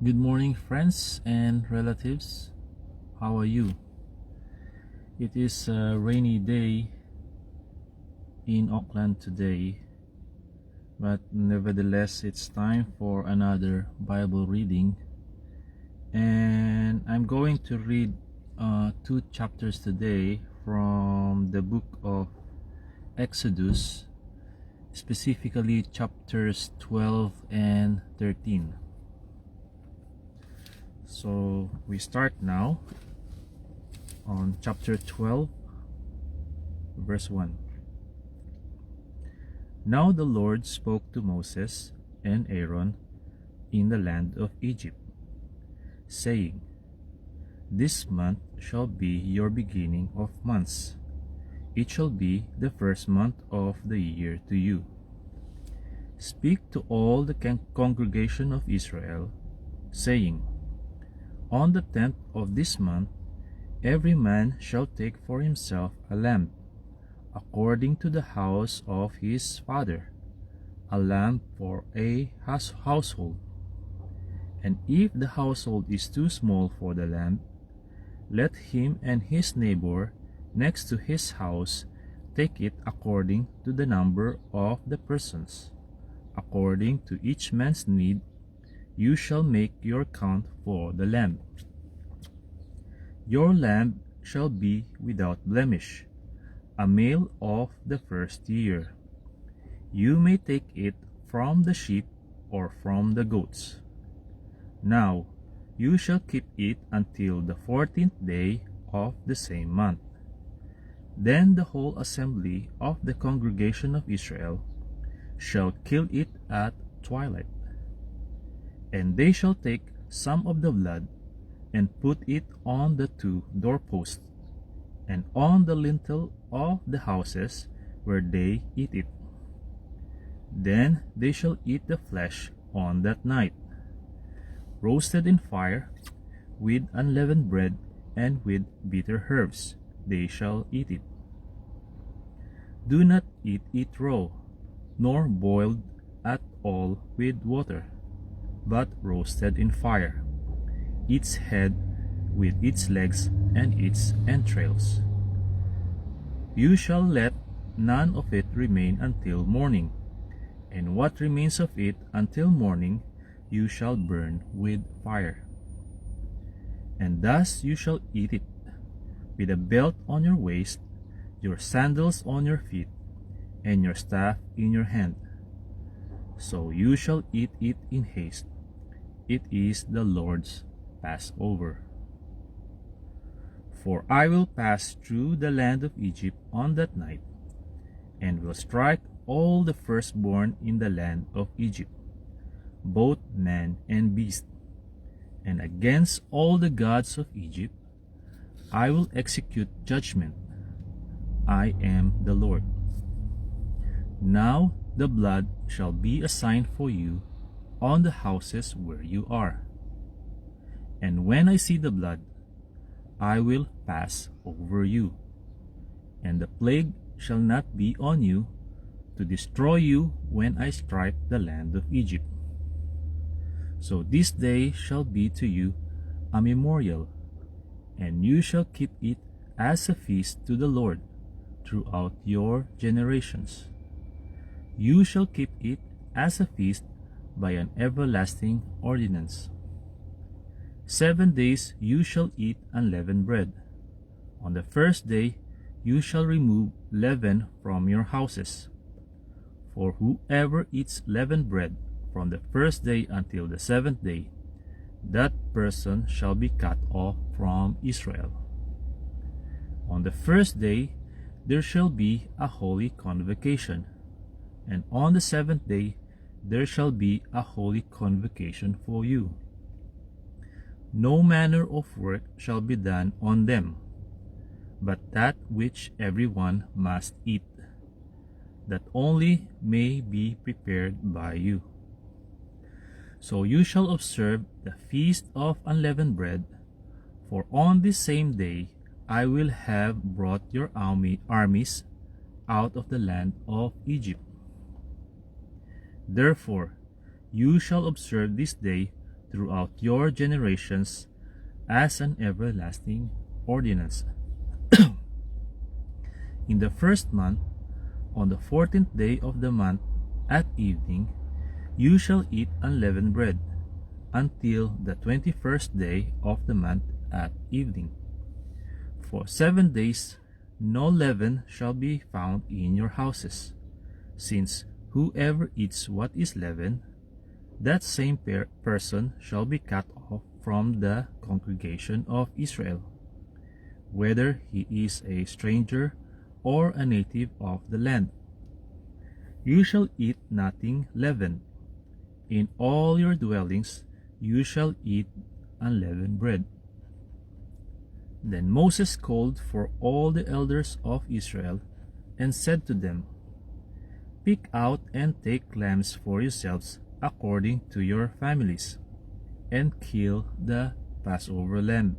Good morning, friends and relatives. How are you? It is a rainy day in Auckland today, but nevertheless, it's time for another Bible reading. And I'm going to read two chapters today from the book of Exodus, specifically chapters 12 and 13. So we start now on chapter 12, verse 1. Now the Lord spoke to Moses and Aaron in the land of Egypt, saying, This month shall be your beginning of months. It shall be the first month of the year to you. Speak to all the congregation of Israel, saying, On the 10th of this month, every man shall take for himself a lamb, according to the house of his father, a lamb for a household. And if the household is too small for the lamb, let him and his neighbor next to his house take it according to the number of the persons. According to each man's need, you shall make your count for the lamb. Your lamb shall be without blemish, a male of the first year. You may take it from the sheep or from the goats. Now you shall keep it until the 14th day of the same month. Then the whole assembly of the congregation of Israel shall kill it at twilight. And they shall take some of the blood and put it on the two doorposts and on the lintel of the houses where they eat it. Then they shall eat the flesh on that night, roasted in fire, with unleavened bread and with bitter herbs they shall eat it. Do not eat it raw, nor boiled at all with water, but roasted in fire, its head with its legs and its entrails. You shall let none of it remain until morning, and what remains of it until morning you shall burn with fire. And thus you shall eat it, with a belt on your waist, your sandals on your feet, and your staff in your hand. So you shall eat it in haste. It is the Lord's Passover. For I will pass through the land of Egypt on that night, and will strike all the firstborn in the land of Egypt, both man and beast. And against all the gods of Egypt I will execute judgment. I am the Lord. Now the blood shall be a sign for you on the houses where you are. And when I see the blood, I will pass over you, and the plague shall not be on you to destroy you when I strike the land of Egypt. So this day shall be to you a memorial, and you shall keep it as a feast to the Lord throughout your generations. You shall keep it as a feast by an everlasting ordinance. 7 days you shall eat unleavened bread. On the first day you shall remove leaven from your houses. For whoever eats leavened bread from the first day until the 7th day, that person shall be cut off from Israel. On the first day there shall be a holy convocation, and on the 7th day there shall be a holy convocation for you. No manner of work shall be done on them, but that which every one must eat, that only may be prepared by you. So you shall observe the feast of unleavened bread, for on this same day I will have brought your armies out of the land of Egypt. Therefore you shall observe this day throughout your generations as an everlasting ordinance. In the first month, on the 14th day of the month, at evening, you shall eat unleavened bread until the 21st day of the month at evening. For 7 days no leaven shall be found in your houses, since whoever eats what is leavened, that same person shall be cut off from the congregation of Israel, whether he is a stranger or a native of the land. You shall eat nothing leavened. In all your dwellings you shall eat unleavened bread. Then Moses called for all the elders of Israel and said to them, Pick out and take lambs for yourselves according to your families, and kill the Passover lamb.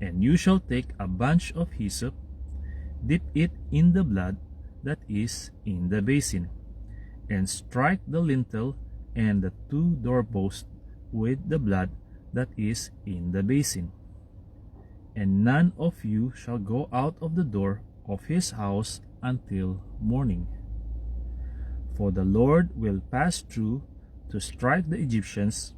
And you shall take a bunch of hyssop, dip it in the blood that is in the basin, and strike the lintel and the 2 doorposts with the blood that is in the basin. And none of you shall go out of the door of his house until morning. For the Lord will pass through to strike the Egyptians,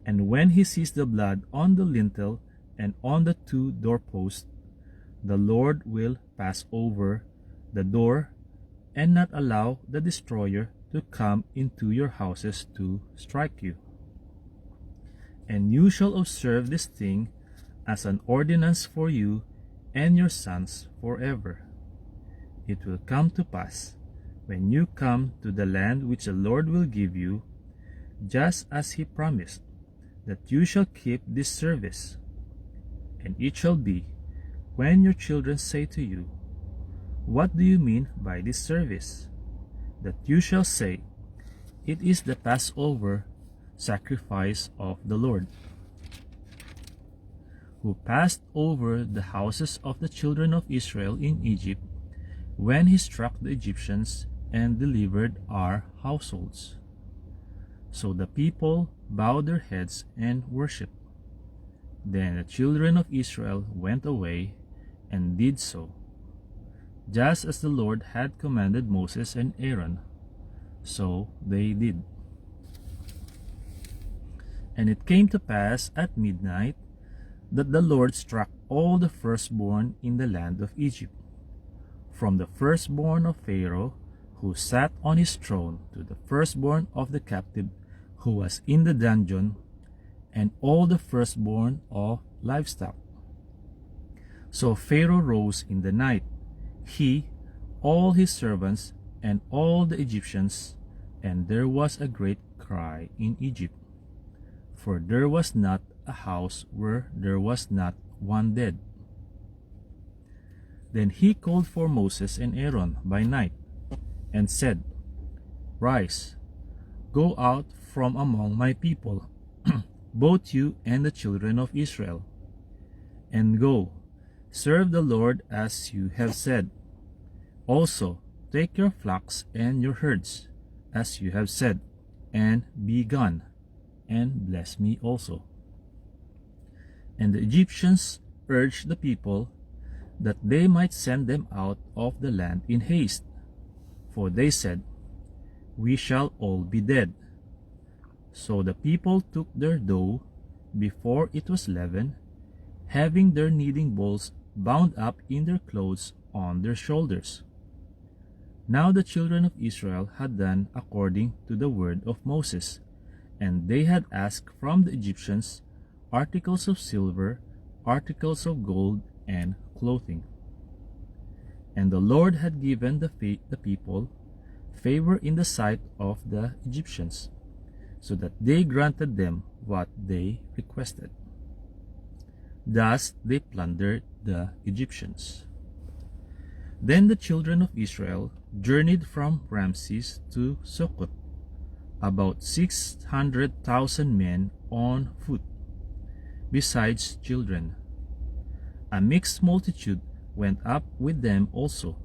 and when he sees the blood on the lintel and on the 2 doorposts, the Lord will pass over the door and not allow the destroyer to come into your houses to strike you. And you shall observe this thing as an ordinance for you and your sons forever. It will come to pass, when you come to the land which the Lord will give you, just as he promised, that you shall keep this service. And it shall be, when your children say to you, What do you mean by this service? That you shall say, It is the Passover sacrifice of the Lord, who passed over the houses of the children of Israel in Egypt, when he struck the Egyptians and delivered our households. So the people bowed their heads and worshipped. Then the children of Israel went away and did so, just as the Lord had commanded Moses and Aaron, so they did. And it came to pass at midnight that the Lord struck all the firstborn in the land of Egypt, from the firstborn of Pharaoh, who sat on his throne, to the firstborn of the captive who was in the dungeon, and all the firstborn of livestock. So Pharaoh rose in the night, he, all his servants, and all the Egyptians, and there was a great cry in Egypt, for there was not a house where there was not one dead. Then he called for Moses and Aaron by night, and said, Rise, go out from among my people, both you and the children of Israel, and go, serve the Lord as you have said. Also take your flocks and your herds, as you have said, and be gone, and bless me also. And the Egyptians urged the people that they might send them out of the land in haste, for they said, We shall all be dead. So the people took their dough before it was leavened, having their kneading bowls bound up in their clothes on their shoulders. Now the children of Israel had done according to the word of Moses, and they had asked from the Egyptians articles of silver, articles of gold, and clothing. And the Lord had given the people favor in the sight of the Egyptians, so that they granted them what they requested. Thus they plundered the Egyptians. Then the children of Israel journeyed from Ramses to Succoth, about 600,000 men on foot, besides children. A mixed multitude went up with them also,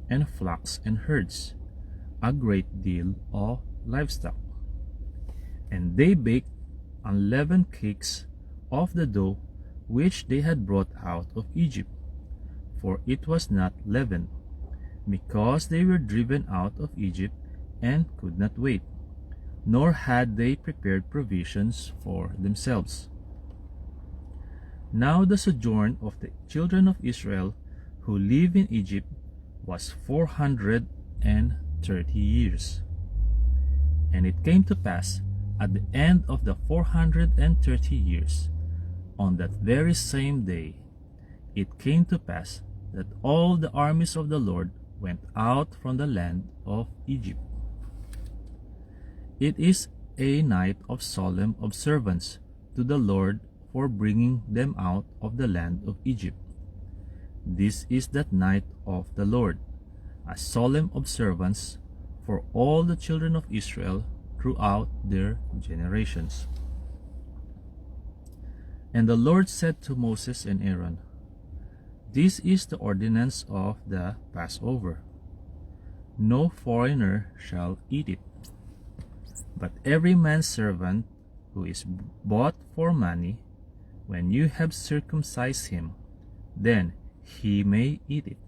and flocks and herds, a great deal of livestock. And they baked unleavened cakes of the dough which they had brought out of Egypt, for it was not leavened, because they were driven out of Egypt and could not wait, nor had they prepared provisions for themselves. Now the sojourn of the children of Israel who live in Egypt was 430 years. And it came to pass at the end of the 430 years, on that very same day, it came to pass that all the armies of the Lord went out from the land of Egypt. It is a night of solemn observance to the Lord for bringing them out of the land of Egypt. This is that night of the Lord, a solemn observance for all the children of Israel throughout their generations. And the Lord said to Moses and Aaron, This is the ordinance of the Passover. No foreigner shall eat it, but every man's servant who is bought for money, when you have circumcised him, then he may eat it.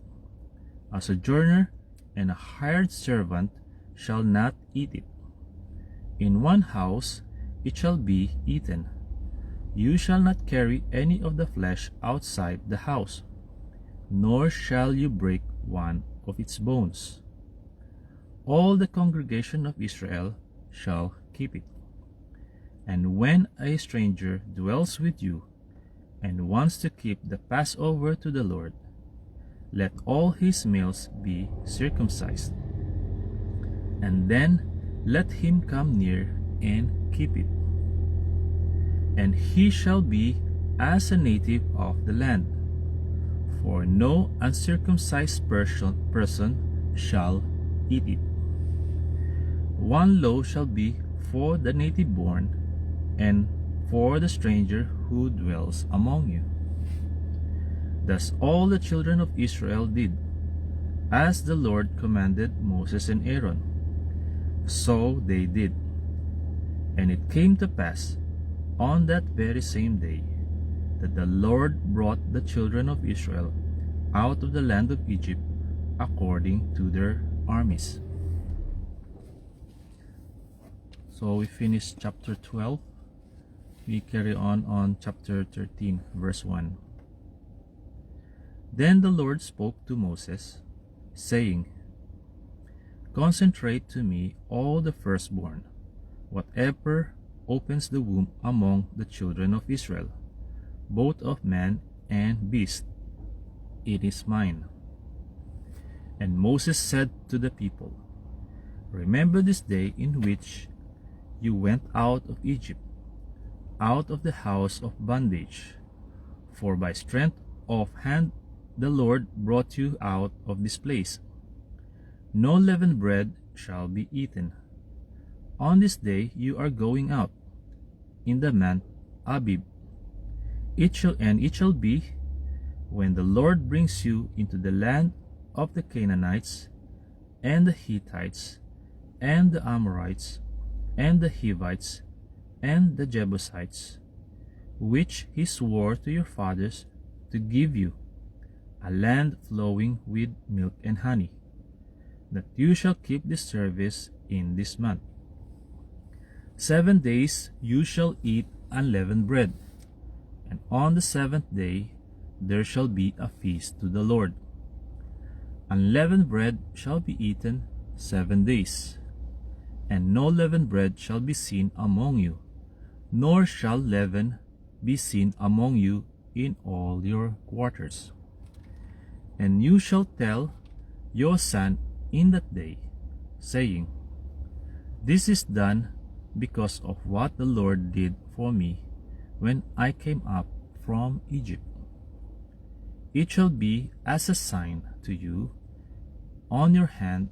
A sojourner and a hired servant shall not eat it. In one house it shall be eaten. You shall not carry any of the flesh outside the house, nor shall you break one of its bones. All the congregation of Israel shall keep it. And when a stranger dwells with you, and wants to keep the Passover to the Lord, let all his males be circumcised. And then let him come near and keep it. And he shall be as a native of the land, for no uncircumcised person shall eat it. One loaf shall be for the native born, and for the stranger who dwells among you. Thus all the children of Israel did, as the Lord commanded Moses and Aaron. So they did. And it came to pass on that very same day that the Lord brought the children of Israel out of the land of Egypt according to their armies. So we finished chapter 12. We carry on chapter 13, verse 1. Then the Lord spoke to Moses, saying, Consecrate to me all the firstborn, whatever opens the womb among the children of Israel, both of man and beast. It is mine. And Moses said to the people, Remember this day in which you went out of Egypt, out of the house of bondage. For by strength of hand the Lord brought you out of this place. No leavened bread shall be eaten. On this day you are going out, in the month Abib. It shall be, when the Lord brings you into the land of the Canaanites, and the Hittites, and the Amorites, and the Hivites, and the Jebusites, which he swore to your fathers to give you, a land flowing with milk and honey, that you shall keep this service in this month. 7 days you shall eat unleavened bread, and on the 7th day there shall be a feast to the Lord. Unleavened bread shall be eaten 7 days, and no leavened bread shall be seen among you, nor shall leaven be seen among you in all your quarters. And you shall tell your son in that day, saying, This is done because of what the Lord did for me when I came up from Egypt. It shall be as a sign to you on your hand,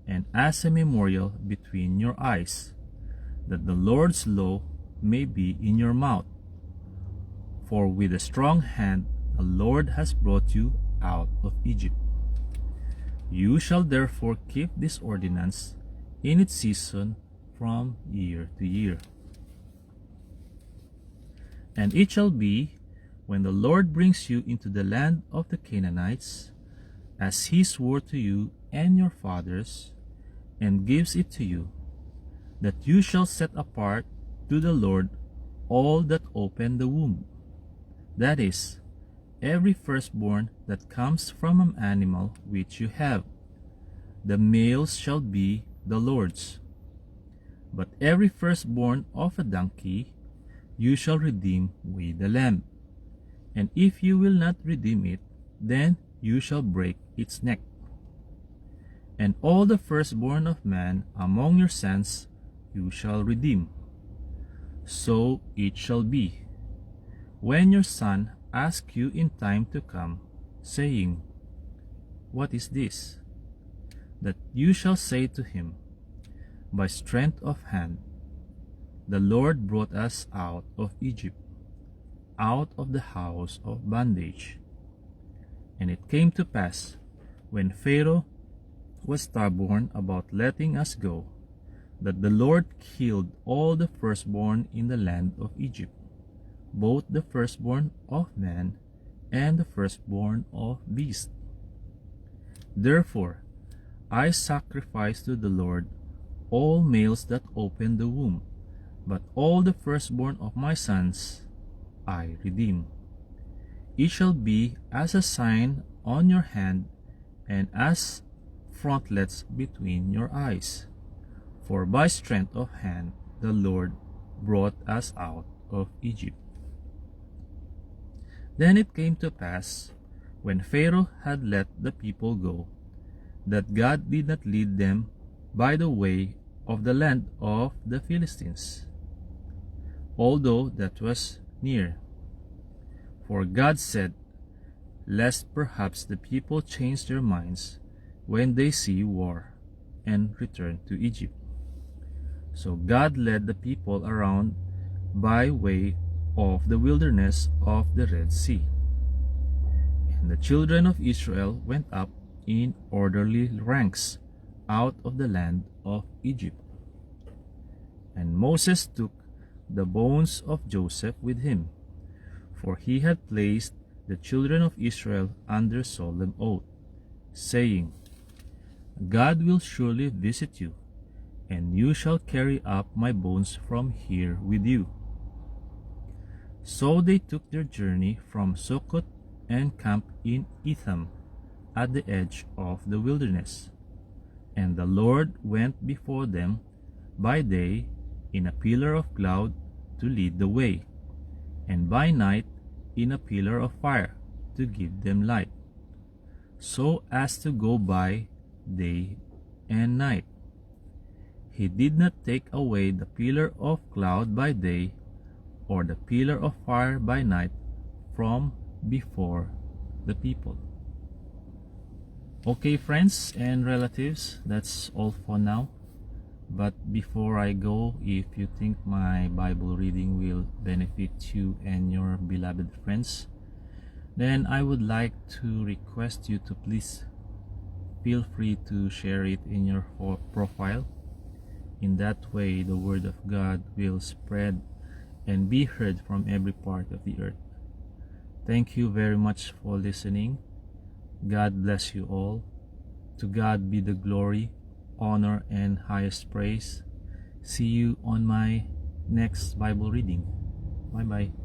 and as a memorial between your eyes, that the Lord's law may be in your mouth. For with a strong hand the Lord has brought you out of Egypt. You shall therefore keep this ordinance in its season from year to year. And it shall be, when the Lord brings you into the land of the Canaanites, as he swore to you and your fathers, and gives it to you, that you shall set apart to the Lord all that open the womb, that is, every firstborn that comes from an animal which you have. The males shall be the Lord's. But every firstborn of a donkey you shall redeem with the lamb. And if you will not redeem it, then you shall break its neck. And all the firstborn of man among your sons you shall redeem. So it shall be, when your son asks you in time to come, saying, What is this? That you shall say to him, By strength of hand, the Lord brought us out of Egypt, out of the house of bondage. And it came to pass, when Pharaoh was stubborn about letting us go, that the Lord killed all the firstborn in the land of Egypt, both the firstborn of man and the firstborn of beast. Therefore I sacrifice to the Lord all males that open the womb, but all the firstborn of my sons I redeem. It shall be as a sign on your hand and as frontlets between your eyes. For by strength of hand the Lord brought us out of Egypt. Then it came to pass, when Pharaoh had let the people go, that God did not lead them by the way of the land of the Philistines, although that was near. For God said, Lest perhaps the people change their minds when they see war, and return to Egypt. So God led the people around by way of the wilderness of the Red Sea. And the children of Israel went up in orderly ranks out of the land of Egypt. And Moses took the bones of Joseph with him, for he had placed the children of Israel under solemn oath, saying, God will surely visit you, and you shall carry up my bones from here with you. So they took their journey from Succoth and camped in Etham at the edge of the wilderness. And the Lord went before them by day in a pillar of cloud to lead the way, and by night in a pillar of fire to give them light, so as to go by day and night. He did not take away the pillar of cloud by day or the pillar of fire by night from before the people. Okay, friends and relatives, that's all for now. But before I go, if you think my Bible reading will benefit you and your beloved friends, then I would like to request you to please feel free to share it in your profile. In that way, the Word of God will spread and be heard from every part of the earth. Thank you very much for listening. God bless you all. To God be the glory, honor, and highest praise. See you on my next Bible reading. Bye bye.